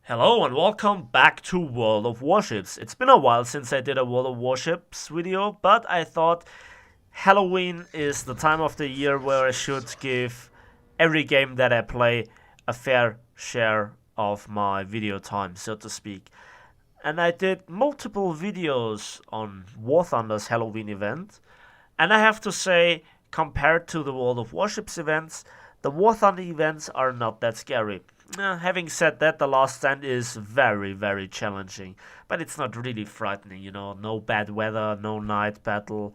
Hello and welcome back to World of Warships. It's been a while since I did a World of Warships video, but I thought Halloween is the time of the year where I should give every game that I play a fair share of my video time, so to speak. And I did multiple videos on War Thunder's Halloween event, and I have to say, compared to the World of Warships events, the War Thunder events are not that scary. Having said that, the last stand is very, very challenging, but it's not really frightening, no bad weather, no night battle,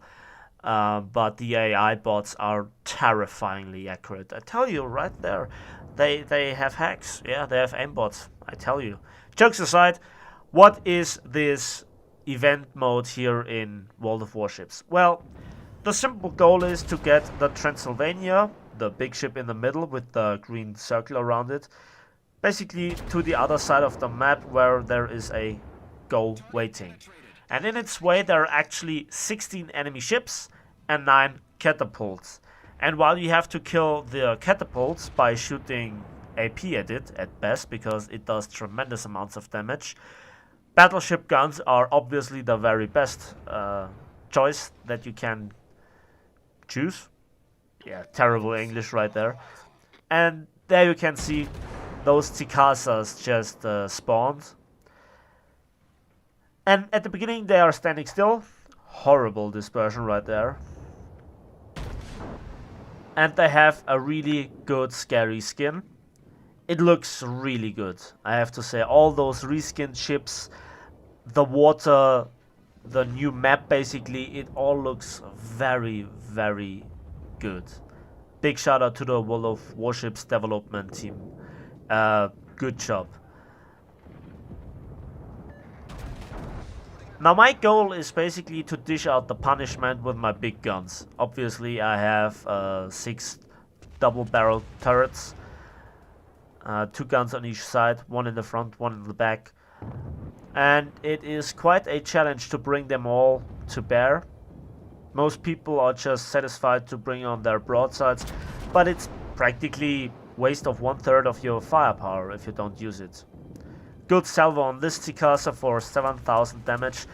but the AI bots are terrifyingly accurate. I tell you right there, they have hacks, yeah, they have aimbots, I tell you. Jokes aside, what is this event mode here in World of Warships? Well, the simple goal is to get the Transylvania, the big ship in the middle with the green circle around it, basically to the other side of the map where there is a goal waiting. And in its way there are actually 16 enemy ships and 9 catapults. And while you have to kill the catapults by shooting AP at it at best, because it does tremendous amounts of damage, battleship guns are obviously the very best choice that you can choose. Yeah, terrible English right there. And there you can see those Tikasas just spawned. And at the beginning they are standing still. Horrible dispersion right there. And they have a really good scary skin. It looks really good, I have to say. All those reskinned ships, the water, the new map basically, it all looks very, very good. Big shout out to the World of Warships development team. Good job. Now my goal is basically to dish out the punishment with my big guns. Obviously I have 6 double barrel turrets. 2 guns on each side, 1 in the front, 1 in the back. And it is quite a challenge to bring them all to bear. Most people are just satisfied to bring on their broadsides, but it's practically waste of 1/3 of your firepower if you don't use it. Good salvo on this Tikasa for 7,000 damage.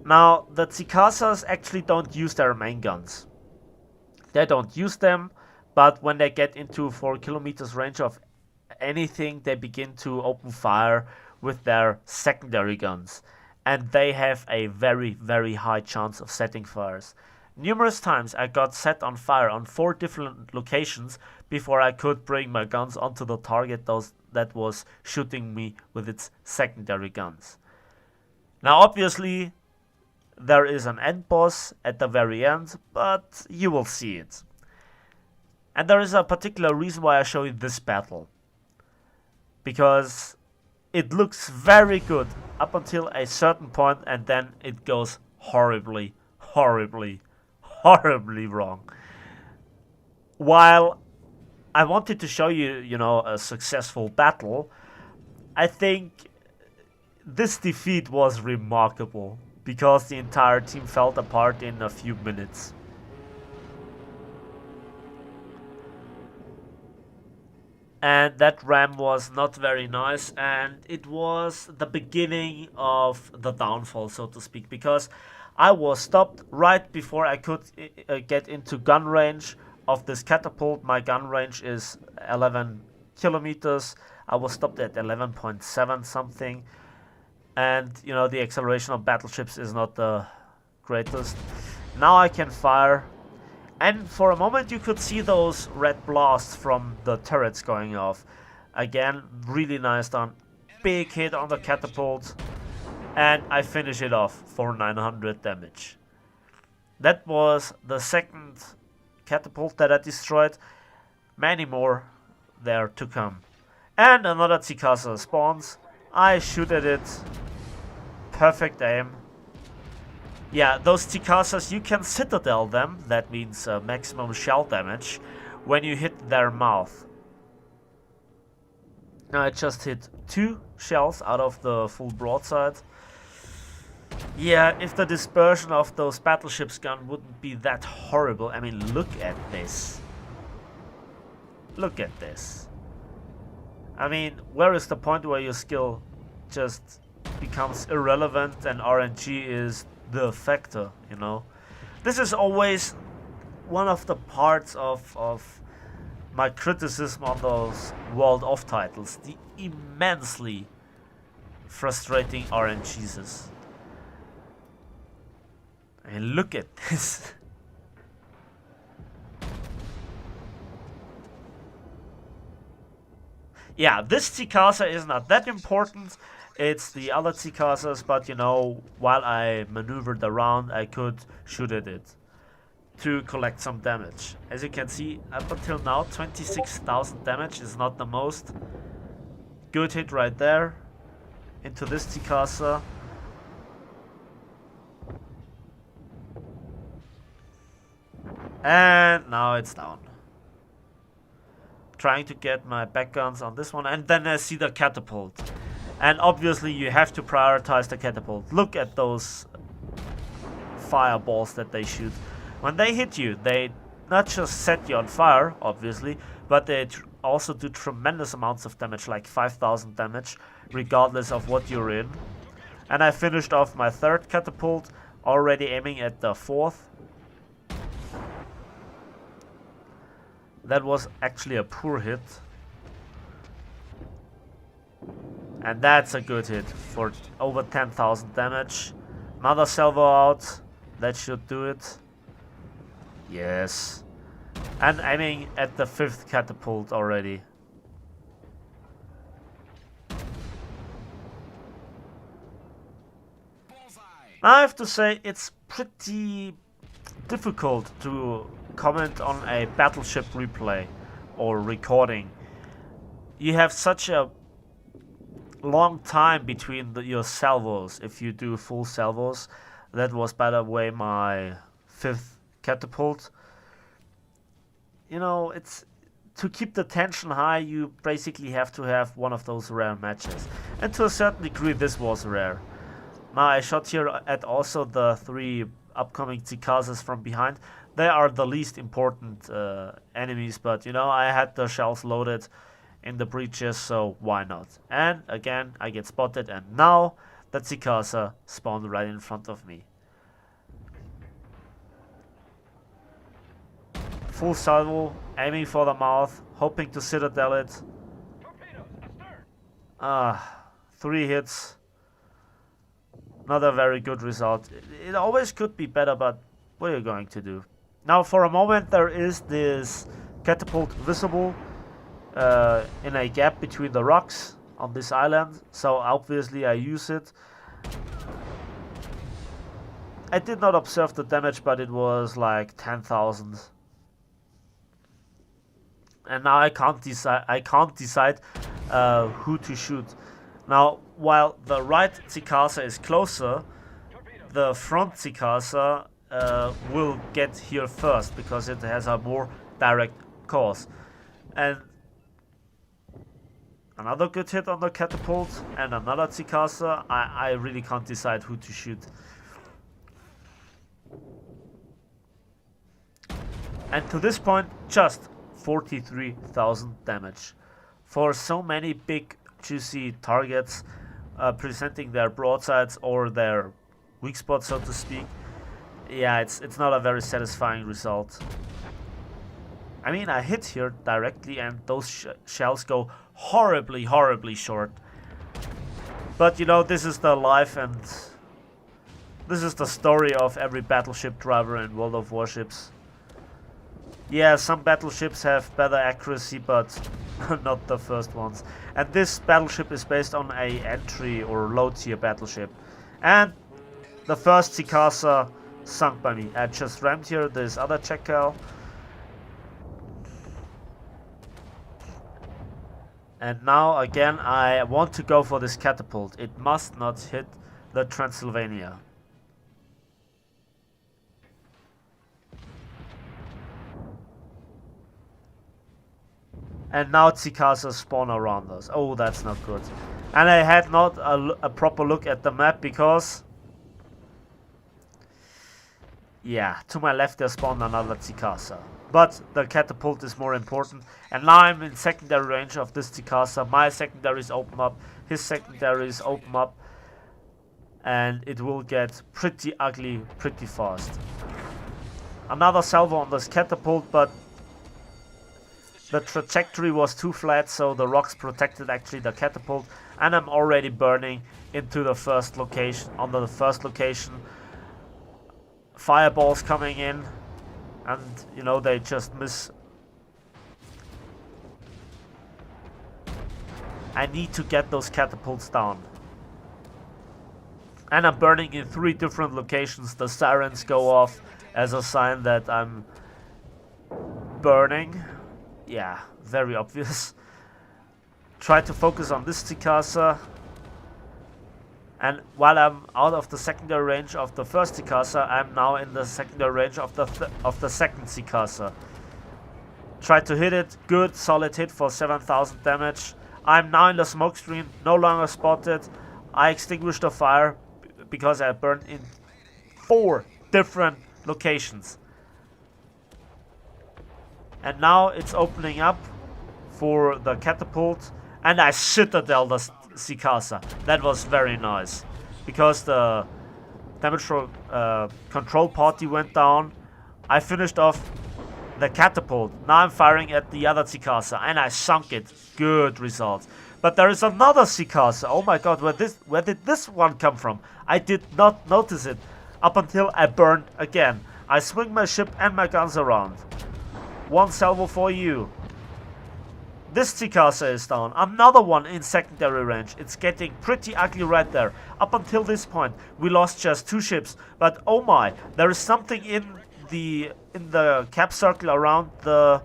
Now, the Tikasas actually don't use their main guns. They don't use them, but when they get into 4 kilometers range of anything, they begin to open fire with their secondary guns. And they have a very, very high chance of setting fires. Numerous times I got set on fire on 4 different locations before I could bring my guns onto the target that was shooting me with its secondary guns. Now obviously there is an end boss at the very end, but you will see it. And there is a particular reason why I show you this battle. Because it looks very good up until a certain point, and then it goes horribly, horribly, horribly wrong. While I wanted to show you, a successful battle, I think this defeat was remarkable because the entire team fell apart in a few minutes. And that ram was not very nice, and it was the beginning of the downfall, so to speak, because I was stopped right before I could get into gun range of this catapult. My gun range is 11 kilometers. I was stopped at 11.7 something, and the acceleration of battleships is not the greatest. Now I can fire. And for a moment you could see those red blasts from the turrets going off. Again, really nice done. Big hit on the catapult. And I finish it off for 900 damage. That was the second catapult that I destroyed. Many more there to come. And another Tikasa spawns. I shoot at it. Perfect aim. Yeah, those Tikasas, you can citadel them, that means maximum shell damage, when you hit their mouth. Now I just hit 2 shells out of the full broadside. Yeah, if the dispersion of those battleships gun wouldn't be that horrible. I mean, look at this. Look at this. I mean, where is the point where your skill just becomes irrelevant and RNG is the factor, you know? This is always one of the parts of my criticism on those World of titles. The immensely frustrating RNGs. And look at this. Yeah, this Tikasa is not that important. It's the other Tikasas, but you know, while I maneuvered around, I could shoot at it to collect some damage. As you can see, up until now, 26,000 damage is not the most. Good hit right there into this Tikasa. And now it's down. Trying to get my back guns on this one, and then I see the catapult. And obviously you have to prioritize the catapult. Look at those fireballs that they shoot. When they hit you, they not just set you on fire, obviously, but they also do tremendous amounts of damage, like 5,000 damage, regardless of what you're in. And I finished off my third catapult, already aiming at the fourth. That was actually a poor hit. And that's a good hit for over 10,000 damage. Another salvo out. That should do it. Yes. And aiming at the fifth catapult already. I have to say it's pretty difficult to comment on a battleship replay or recording. You have such a long time between your salvos if you do full salvos. That was, by the way, my fifth catapult. You know, it's to keep the tension high, you basically have to have one of those rare matches. And to a certain degree, this was rare. Now, I shot here at also the 3 upcoming Tikasas from behind. They are the least important enemies, but you know, I had the shells loaded in the breaches, so why not? And again, I get spotted, and now the Tikasa spawned right in front of me. Full salvo, aiming for the mouth, hoping to citadel it. 3 hits. Not a very good result. It always could be better, but what are you going to do? Now, for a moment, there is this catapult visible in a gap between the rocks on this island, so obviously I use it. I did not observe the damage, but it was like 10,000. And now I can't decide who to shoot. Now, while the right Tikasa is closer, the front Tikasa will get here first because it has a more direct course. And another good hit on the catapult and another Tikasa. I really can't decide who to shoot. And to this point, just 43,000 damage. For so many big juicy targets presenting their broadsides or their weak spots, so to speak. Yeah, it's not a very satisfying result. I mean, I hit here directly and those shells go horribly, horribly short. But you know, this is the life and this is the story of every battleship driver in World of Warships. Yeah, some battleships have better accuracy, but not the first ones. And this battleship is based on a entry or low tier battleship. And the first Tikasa sunk by me. I just rammed here this other Jackal. And now again I want to go for this catapult. It must not hit the Transylvania. And now Tikasa spawn around us. Oh, that's not good. And I had not a proper look at the map because... yeah, to my left there spawned another Tikasa. but the catapult is more important. And now I'm in secondary range of this Tikasa. My secondaries open up, his secondaries open up, and it will get pretty ugly pretty fast. Another salvo on this catapult, but the trajectory was too flat, so the rocks protected actually the catapult, and I'm already burning into the first location. On the first location, fireballs coming in, and you know, they just miss. I need to get those catapults down. And I'm burning in 3 different locations. The sirens go off as a sign that I'm burning. Yeah, very obvious. Try to focus on this Tikasa. And while I'm out of the secondary range of the first Tikasa, I'm now in the secondary range of the second Tikasa. Try to hit it. Good, solid hit for 7,000 damage. I'm now in the smoke screen, no longer spotted. I extinguished the fire because I burned in 4 different locations. And now it's opening up for the catapult, and I citadel the Sikasa. That was very nice, because the damage control party went down. I finished off the catapult. Now I'm firing at the other Sikasa, and I sunk it. Good result. But there is another Sikasa. Oh my god, where did this one come from? I did not notice it up until I burned again. I swing my ship and my guns around. 1 salvo for you. This Tikasa is down. Another one in secondary range. It's getting pretty ugly right there. Up until this point, we lost just 2 ships. But oh my, there is something in the cap circle around the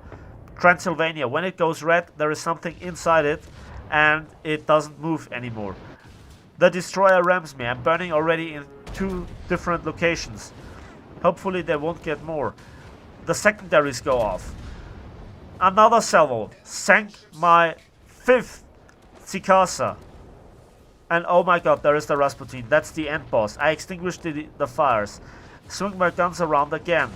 Transylvania. When it goes red, there is something inside it, and it doesn't move anymore. The destroyer rams me. I'm burning already in 2 different locations. Hopefully they won't get more. The secondaries go off. Another salvo sank my 5th Tikasa. And oh my god, there is the Rasputin. That's the end boss. I extinguished the fires. Swing my guns around again.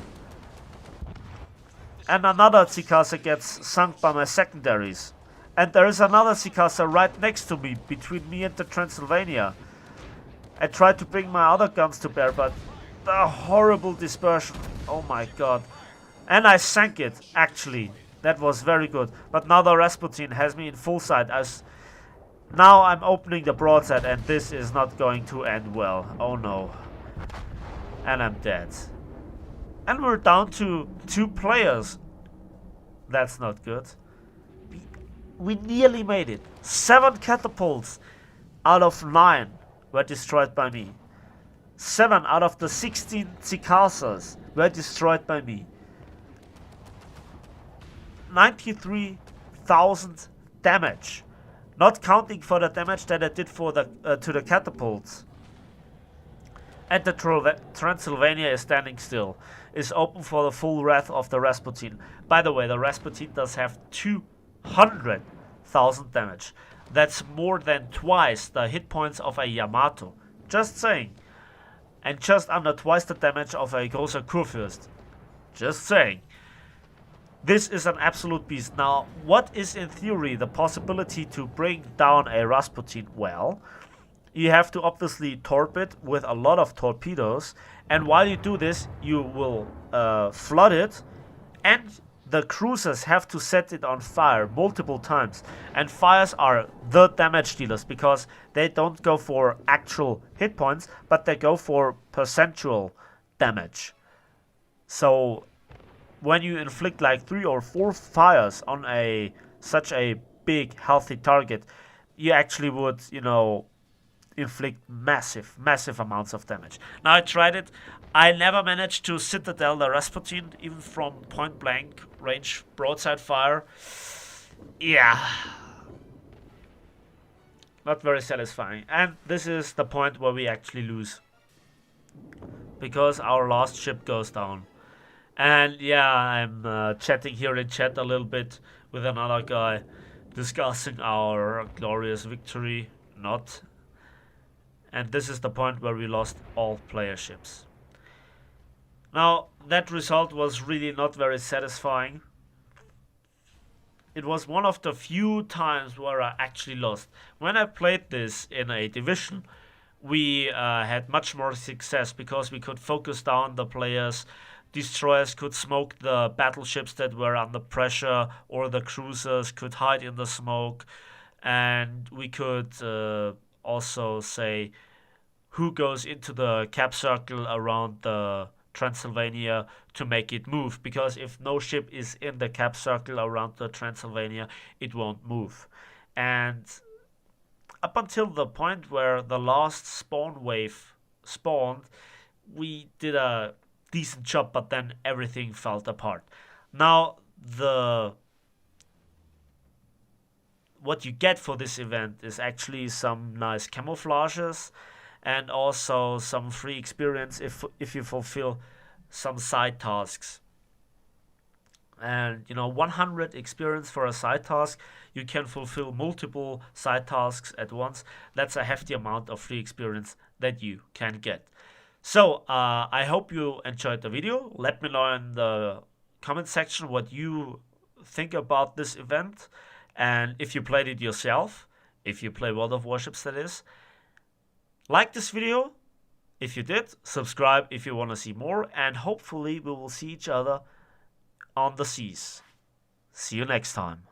And another Tikasa gets sunk by my secondaries. And there is another Tikasa right next to me, between me and the Transylvania. I tried to bring my other guns to bear, but the horrible dispersion. Oh my god. And I sank it, actually. That was very good. But now the Rasputin has me in full sight. Now I'm opening the broadside, and this is not going to end well. Oh no. And I'm dead. And we're down to 2 players. That's not good. We nearly made it. 7 catapults out of 9 were destroyed by me. 7 out of the 16 Tikasas were destroyed by me. 93,000 damage, not counting for the damage that I did for the to the catapults. And the Transylvania is standing still, is open for the full wrath of the Rasputin. By the way, the Rasputin does have 200,000 damage. That's more than twice the hit points of a Yamato. Just saying. And just under twice the damage of a Großer Kurfürst. Just saying. This is an absolute beast. Now, what is in theory the possibility to bring down a Rasputin? Well, you have to obviously torp it with a lot of torpedoes, and while you do this, you will flood it, and the cruisers have to set it on fire multiple times. And fires are the damage dealers, because they don't go for actual hit points, but they go for percentual damage. So when you inflict like 3 or 4 fires on such a big healthy target, you actually would, you know, inflict massive amounts of damage. Now I tried it. I never managed to citadel the Rasputin, even from point blank range broadside fire. Yeah, not very satisfying. And this is the point where we actually lose, because our last ship goes down. And yeah, I'm chatting here in chat a little bit with another guy, discussing our glorious victory. Not. And this is the point where we lost all player ships. Now, that result was really not very satisfying. It was one of the few times where I actually lost. When I played this in a division, we had much more success because we could focus down the players. Destroyers could smoke the battleships that were under pressure, or the cruisers could hide in the smoke, and we could also say who goes into the cap circle around the Transylvania to make it move, because if no ship is in the cap circle around the Transylvania, it won't move. And up until the point where the last spawn wave spawned, we did a decent job, but then everything fell apart. Now, the what you get for this event is actually some nice camouflages and also some free experience if you fulfill some side tasks. And 100 experience for a side task, you can fulfill multiple side tasks at once. That's a hefty amount of free experience that you can get. So I hope you enjoyed the video. Let me know in the comment section what you think about this event, and if you played it yourself, if you play World of Warships, that is. Like this video if you did, subscribe if you want to see more, and hopefully we will see each other on the seas. See you next time.